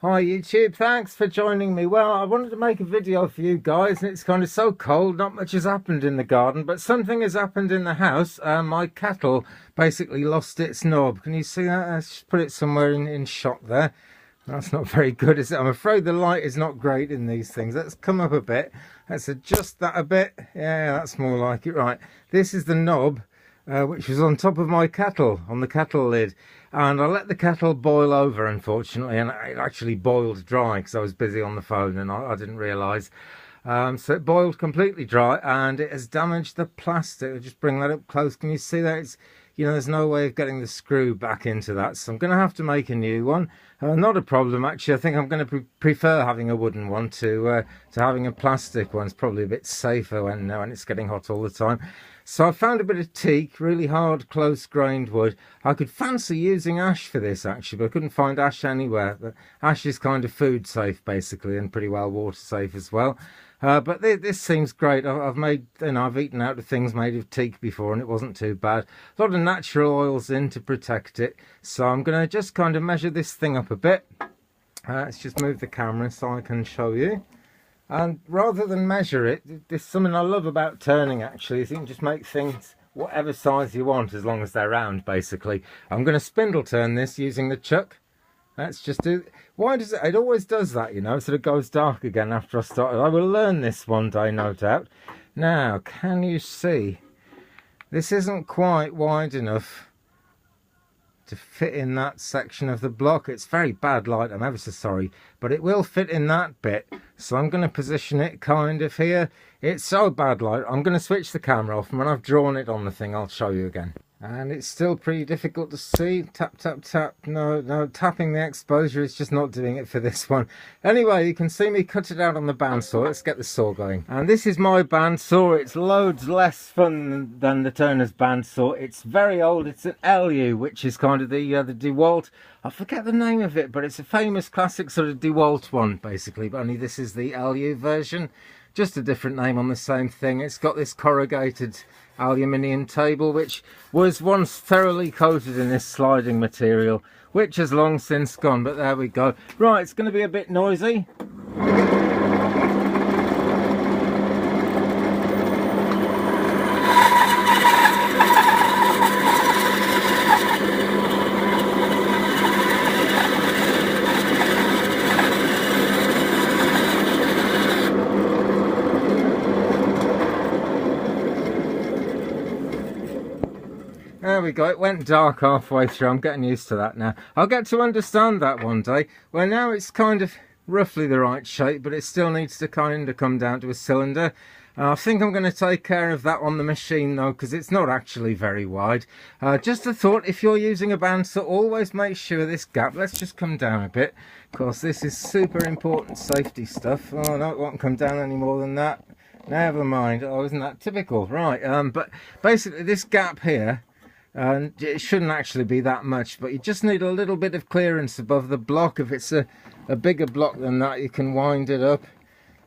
Hi YouTube, thanks for joining me. Well, I wanted to make a video for you guys, and it's kind of so cold, not much has happened in the garden, but something has happened in the house. My kettle basically lost its knob. Can you see that? Let's just put it somewhere in shot there. That's not very good, is it? I'm afraid the light is not great in these things. Let's come up a bit. Let's adjust that a bit. Yeah, that's more like it. Right, this is the knob. Which was on top of my kettle, on the kettle lid, and I let the kettle boil over, unfortunately, and it actually boiled dry because I was busy on the phone and I didn't realise. So it boiled completely dry and it has damaged the plastic. I'll just bring that up close. Can you see that? It's, there's no way of getting the screw back into that, so I'm going to have to make a new one. Not a problem, actually. I think I'm going to prefer having a wooden one to having a plastic one. It's probably a bit safer when it's getting hot all the time. So I found a bit of teak, really hard, close-grained wood. I could fancy using ash for this, actually, but I couldn't find ash anywhere. But ash is kind of food safe, basically, and pretty well water safe as well. But this seems great. I've made, I've eaten out of things made of teak before, and it wasn't too bad. A lot of natural oils in to protect it. So I'm going to just kind of measure this thing up a bit. Let's just move the camera so I can show you. And rather than measure it, there's something I love about turning, actually, is you can just make things whatever size you want as long as they're round, basically. I'm going to spindle turn this using the chuck. Let's just do... Why does it always does that, sort of goes dark again after I started. I will learn this one day, no doubt. Now, can you see? This isn't quite wide enough to fit in that section of the block. It's very bad light, I'm ever so sorry, but it will fit in that bit. So I'm going to position it kind of here. It's so bad light, I'm going to switch the camera off, and when I've drawn it on the thing I'll show you again. And it's still pretty difficult to see. Tap, tap, tap. No, tapping the exposure is just not doing it for this one. Anyway, you can see me cut it out on the bandsaw. Let's get the saw going. And this is my bandsaw. It's loads less fun than the turner's bandsaw. It's very old. It's an LU, which is kind of the DeWalt. I forget the name of it, but it's a famous classic sort of DeWalt one, basically. But only this is the LU version. Just a different name on the same thing. It's got this corrugated aluminium table, which was once thoroughly coated in this sliding material, which has long since gone, but there we go. Right, it's going to be a bit noisy. There we go, it went dark halfway through. I'm getting used to that now. I'll get to understand that one day. Well, now it's kind of roughly the right shape, but it still needs to kind of come down to a cylinder. I think I'm going to take care of that on the machine though, because it's not actually very wide. Just a thought, if you're using a bandsaw, always make sure this gap, let's just come down a bit. Of course, this is super important safety stuff. Oh no, it won't come down any more than that. Never mind. Oh, isn't that typical? Right, but basically this gap here, and it shouldn't actually be that much, but you just need a little bit of clearance above the block. If it's a bigger block than that, you can wind it up.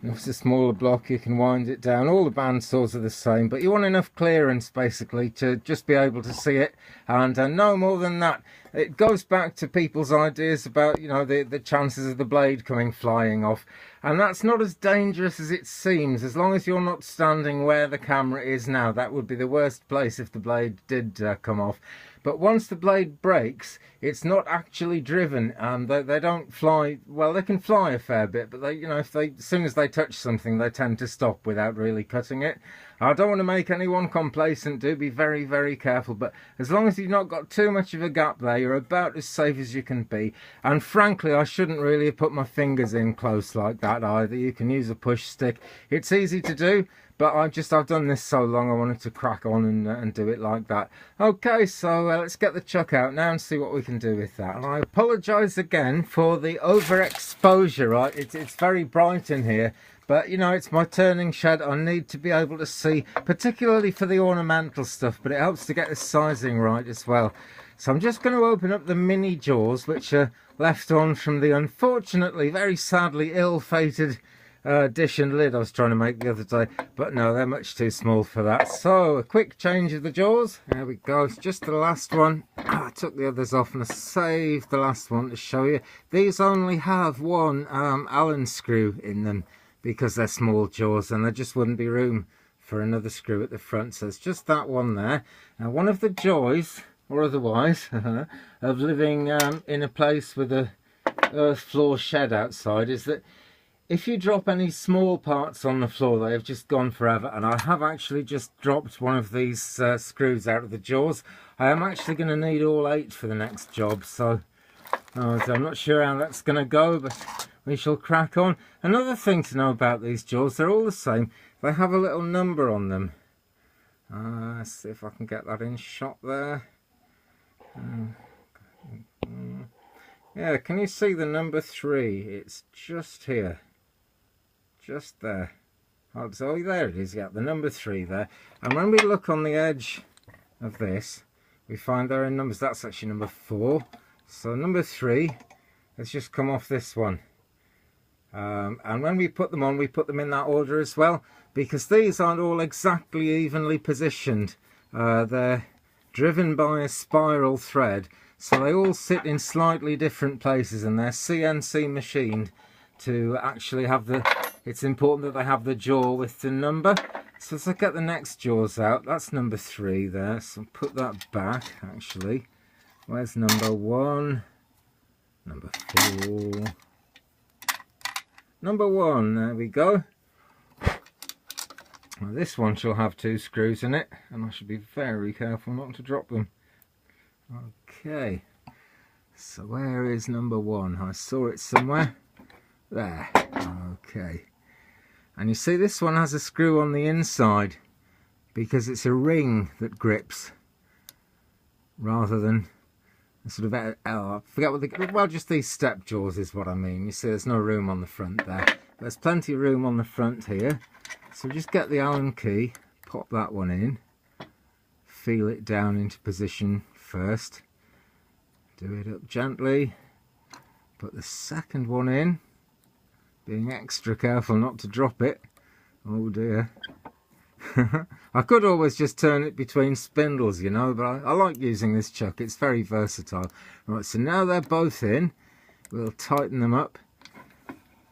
And if it's a smaller block, you can wind it down. All the bandsaws are the same, but you want enough clearance basically to just be able to see it, and no more than that. It goes back to people's ideas about the chances of the blade coming flying off, and that's not as dangerous as it seems, as long as you're not standing where the camera is now. That would be the worst place if the blade did come off. But once the blade breaks, it's not actually driven. They don't fly, well, they can fly a fair bit, but they, as soon as they touch something, they tend to stop without really cutting it. I don't want to make anyone complacent. Do be very, very careful. But as long as you've not got too much of a gap there, you're about as safe as you can be. And frankly, I shouldn't really have put my fingers in close like that either. You can use a push stick. It's easy to do, but I've done this so long, I wanted to crack on and do it like that. Okay, so let's get the chuck out now and see what we can do with that. And I apologise again for the overexposure, right? It's very bright in here, but it's my turning shed. I need to be able to see, particularly for the ornamental stuff, but it helps to get the sizing right as well. So I'm just going to open up the mini jaws, which are left on from the unfortunately, very sadly ill-fated dish and lid I was trying to make the other day, but no, they're much too small for that. So a quick change of the jaws. There we go. It's just the last one. I took the others off and I saved the last one to show you. These only have one Allen screw in them because they're small jaws, and there just wouldn't be room for another screw at the front, so it's just that one there. Now, one of the joys, or otherwise, of living in a place with a earth floor shed outside is that if you drop any small parts on the floor, they have just gone forever. And I have actually just dropped one of these screws out of the jaws. I am actually going to need all 8 for the next job, so I'm not sure how that's going to go, but we shall crack on. Another thing to know about these jaws, they're all the same. They have a little number on them. Let's see if I can get that in shot there. Yeah, can you see the number 3? It's just here. Just there. Oh, there it is, yeah, the number 3 there. And when we look on the edge of this, we find there are numbers. That's actually number 4. So number 3 has just come off this one. And when we put them on, we put them in that order as well, because these aren't all exactly evenly positioned. They're driven by a spiral thread, so they all sit in slightly different places, and they're CNC machined to actually have the... It's important that they have the jaw with the number. So as I get the next jaws out, that's number 3 there. So put that back, actually. Where's number 1? Number 4. Number 1, there we go. Now this one shall have 2 screws in it, and I should be very careful not to drop them. Okay. So where is number 1? I saw it somewhere. There. Okay. And you see this one has a screw on the inside because it's a ring that grips rather than a sort of, I forget what the, well, just these step jaws is what I mean. You see there's no room on the front there. There's plenty of room on the front here. So just get the Allen key, pop that one in, feel it down into position first, do it up gently, put the second one in, being extra careful not to drop it. Oh dear. I could always just turn it between spindles, you know, but I like using this chuck. It's very versatile. Right, so now they're both in. We'll tighten them up.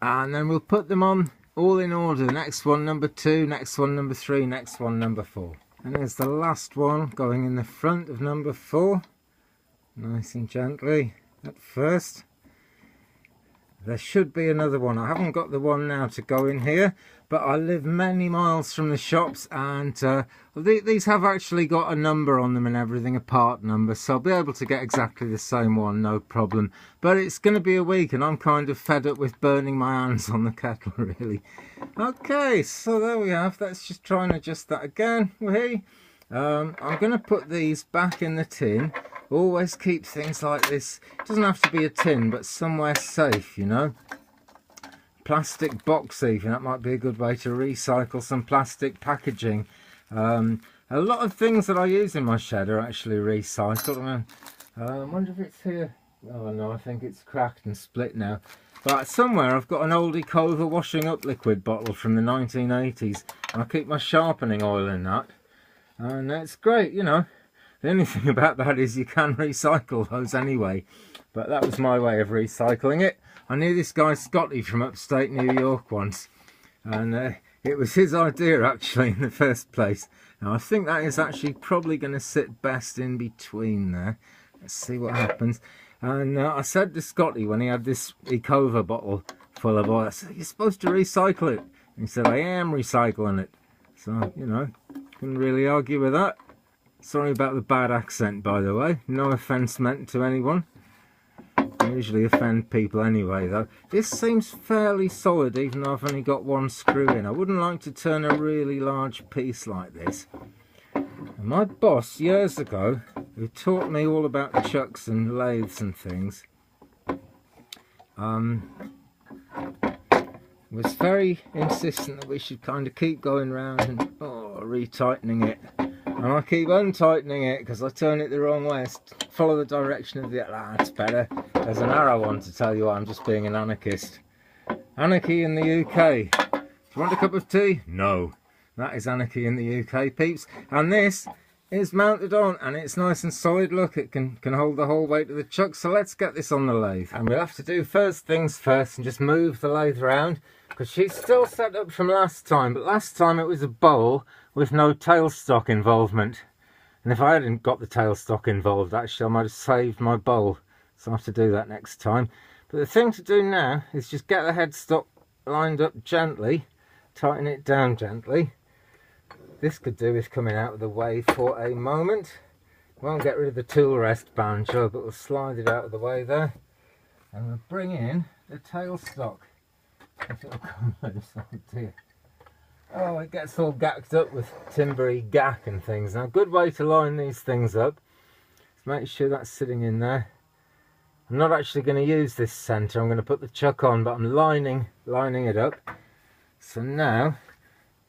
And then we'll put them on all in order. Next one, number 2. Next one, number 3. Next one, number 4. And there's the last one going in the front of number 4. Nice and gently at first. There should be another one. I haven't got the one now to go in here, but I live many miles from the shops, and these have actually got a number on them and everything, a part number, so I'll be able to get exactly the same one, no problem. But it's going to be a week, and I'm kind of fed up with burning my hands on the kettle, really. Okay, so there we have. Let's just try and adjust that again. I'm going to put these back in the tin. Always keep things like this. It doesn't have to be a tin, but somewhere safe, you know. Plastic box even, that might be a good way to recycle some plastic packaging. A lot of things that I use in my shed are actually recycled. I wonder if it's here. Oh no, I think it's cracked and split now. But somewhere I've got an old Ecova washing up liquid bottle from the 1980s, and I keep my sharpening oil in that. And it's great, you know. The only thing about that is you can recycle those anyway, but that was my way of recycling it. I knew this guy Scotty from upstate New York once, and it was his idea actually in the first place. Now I think that is actually probably going to sit best in between there. Let's see what happens. And I said to Scotty when he had this Ecova bottle full of oil, I said, "You're supposed to recycle it." And he said, "I am recycling it." So, you know, couldn't really argue with that. Sorry about the bad accent, by the way. No offence meant to anyone. I usually offend people anyway, though. This seems fairly solid, even though I've only got one screw in. I wouldn't like to turn a really large piece like this. And my boss, years ago, who taught me all about chucks and lathes and things, was very insistent that we should kind of keep going round and retightening it. And I keep untightening it because I turn it the wrong way. Follow the direction of the... that's better. There's an arrow on to tell you I'm just being an anarchist. Anarchy in the UK. Do you want a cup of tea? No. That is anarchy in the UK, peeps. And this is mounted on, and it's nice and solid. Look, it can hold the whole weight of the chuck. So let's get this on the lathe. And we'll have to do first things first and just move the lathe around, because she's still set up from last time. But last time it was a bowl with no tailstock involvement. And if I hadn't got the tailstock involved, actually, I might have saved my bowl. So I have to do that next time. But the thing to do now is just get the headstock lined up gently, tighten it down gently. This could do with coming out of the way for a moment. Won't get rid of the tool rest banjo, but we'll slide it out of the way there. And we'll bring in the tailstock. If it'll come loose, oh dear. Oh, it gets all gacked up with timbery gack and things. Now, a good way to line these things up is make sure that's sitting in there. I'm not actually going to use this centre. I'm going to put the chuck on, but I'm lining it up. So now,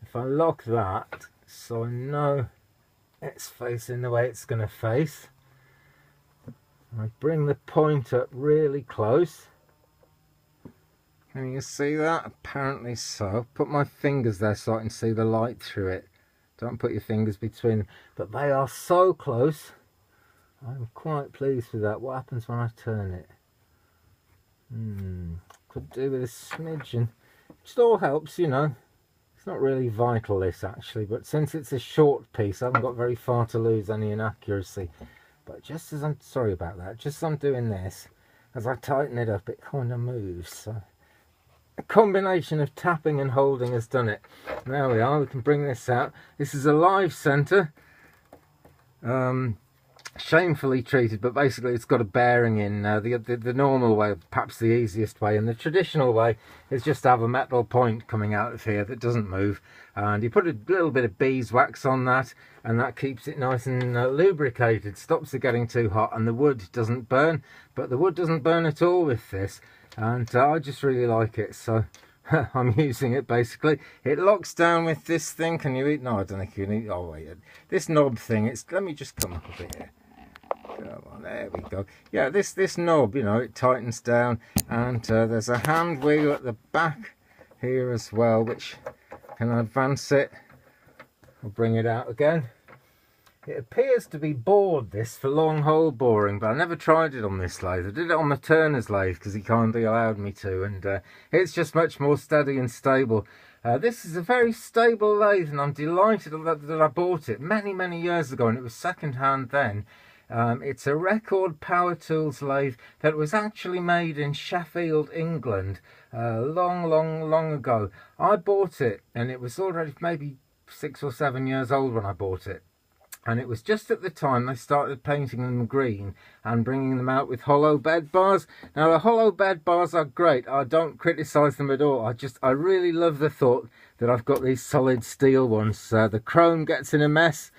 if I lock that, so I know it's facing the way it's going to face, I bring the point up really close. Can you see that? Apparently so. Put my fingers there so I can see the light through it. Don't put your fingers between them. But they are so close. I'm quite pleased with that. What happens when I turn it? Could do with a smidgen. Just all helps, you know. It's not really vital, this, actually. But since it's a short piece, I haven't got very far to lose any inaccuracy. But just as I'm... Sorry about that. Just as I'm doing this, as I tighten it up, it kind of moves. So a combination of tapping and holding has done it. There we are. We can bring this out. This is a live centre. Shamefully treated, but basically it's got a bearing in. The normal way, perhaps the easiest way, and the traditional way is just to have a metal point coming out of here that doesn't move, and you put a little bit of beeswax on that, and that keeps it nice and lubricated, stops it getting too hot, and the wood doesn't burn. But the wood doesn't burn at all with this, and I just really like it, so I'm using it basically. It locks down with this thing. Can you eat? No, I don't think you can eat. Oh wait, this knob thing. Let me just come up a bit here. Come on, there we go. Yeah, this knob, you know, it tightens down, and there's a hand wheel at the back here as well, which can advance it. I'll bring it out again. It appears to be bored, this, for long hole boring, but I never tried it on this lathe. I did it on my turner's lathe because he kindly allowed me to, and it's just much more steady and stable. This is a very stable lathe, and I'm delighted that I bought it many years ago, and it was second hand then. It's a Record Power Tools lathe that was actually made in Sheffield, England, long ago. I bought it, and it was already maybe 6 or 7 years old when I bought it. And it was just at the time they started painting them green and bringing them out with hollow bed bars. Now, the hollow bed bars are great. I don't criticise them at all. I really love the thought that I've got these solid steel ones. The chrome gets in a mess.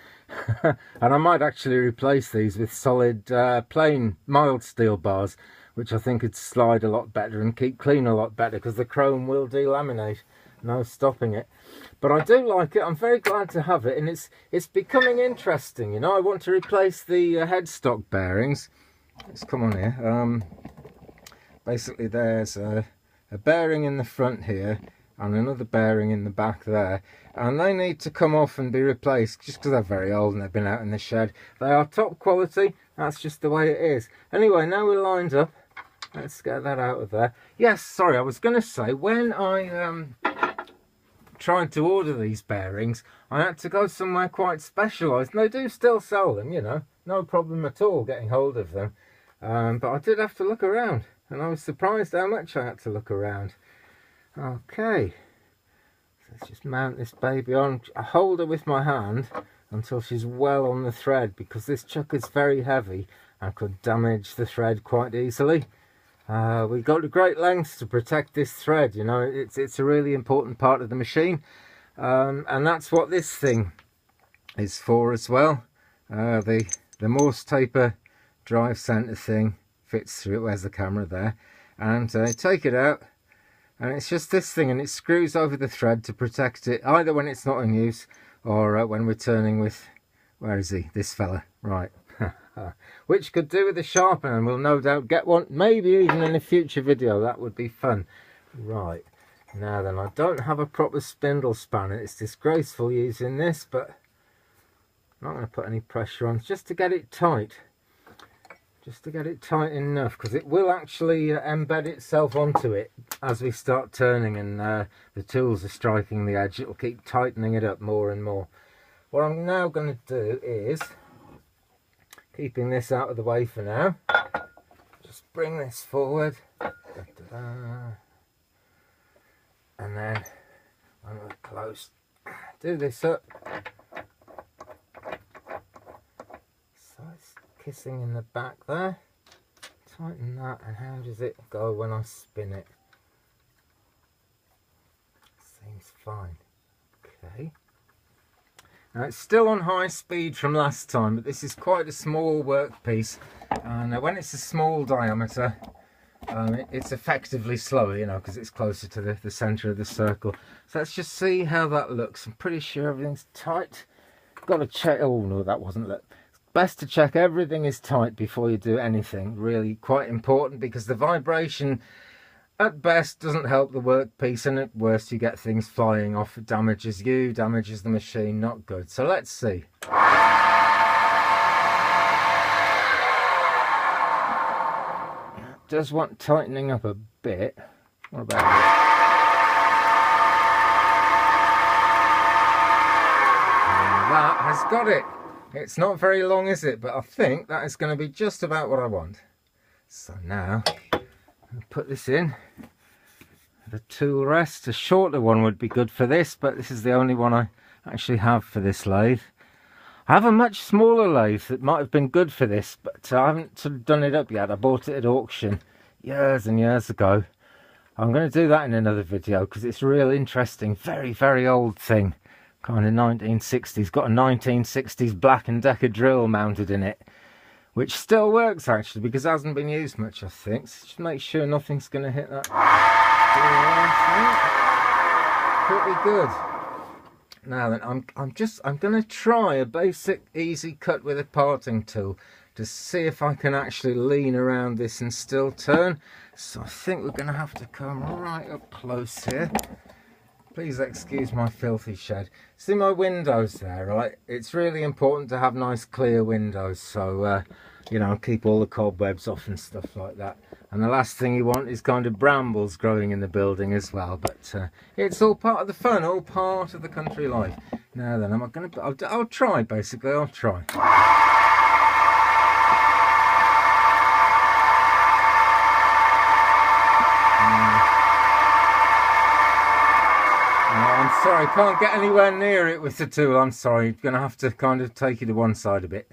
And I might actually replace these with solid, plain, mild steel bars, which I think would slide a lot better and keep clean a lot better, because the chrome will delaminate. No stopping it. But I do like it. I'm very glad to have it, and it's becoming interesting, you know. I want to replace the headstock bearings. Let's come on here. Basically there's a bearing in the front here and another bearing in the back there, and they need to come off and be replaced just because they're very old and they've been out in the shed. They are top quality. That's just the way it is. Anyway, now we're lined up. Let's get that out of there. Yes, sorry, I was going to say, when I tried to order these bearings, I had to go somewhere quite specialised, and they do still sell them, you know, no problem at all getting hold of them. But I did have to look around, and I was surprised how much I had to look around. Okay, let's just mount this baby on. I hold her with my hand until she's well on the thread, because this chuck is very heavy and could damage the thread quite easily. We go to great lengths to protect this thread, you know. It's a really important part of the machine, and that's what this thing is for as well. The Morse taper drive centre thing fits through it. Where's the camera there? And take it out, and it's just this thing, and it screws over the thread to protect it, either when it's not in use or when we're turning with, where is he, this fella, right. Which could do with a sharpener, and we'll no doubt get one, maybe even in a future video. That would be fun. Right, Now then, I don't have a proper spindle spanner. It's disgraceful using this, but I'm not going to put any pressure on, just to get it tight. Just to get it tight enough, because it will actually embed itself onto it as we start turning and the tools are striking the edge. It will keep tightening it up more and more. What I'm now going to do is, keeping this out of the way for now, just bring this forward. And then, when we're close, do this up. So it's kissing in the back there. Tighten that, and how does it go when I spin it? Seems fine. Okay. Now it's still on high speed from last time, but this is quite a small workpiece. And when it's a small diameter, it's effectively slower, you know, because it's closer to the centre of the circle. So let's just see how that looks. I'm pretty sure everything's tight. Got to check. Oh no, that wasn't. It's best to check everything is tight before you do anything. Really quite important, because the vibration at best doesn't help the workpiece, and at worst you get things flying off. It damages you, damages the machine. Not good. So let's see. Does want tightening up a bit. What about that? And that has got it. It's not very long, is it? But I think that is going to be just about what I want. So now I'll put this in. The tool rest. A shorter one would be good for this, but this is the only one I actually have for this lathe. I have a much smaller lathe that might have been good for this, but I haven't sort of done it up yet. I bought it at auction years and years ago. I'm going to do that in another video, because it's real interesting. Very, very old thing. Kind of 1960s. Got a 1960s Black & Decker drill mounted in it, which still works actually, because it hasn't been used much, I think. So just make sure nothing's going to hit that. Pretty good. Now then, I'm going to try a basic easy cut with a parting tool to see if I can actually lean around this and still turn. So I think we're going to have to come right up close here. Please excuse my filthy shed. See my windows there, right? It's really important to have nice clear windows, so you know, keep all the cobwebs off and stuff like that. And the last thing you want is kind of brambles growing in the building as well. But it's all part of the fun, all part of the country life. Now then, I'll try, basically. I'll try. I'm sorry, can't get anywhere near it with the tool. I'm sorry, you're going to have to kind of take it to one side a bit.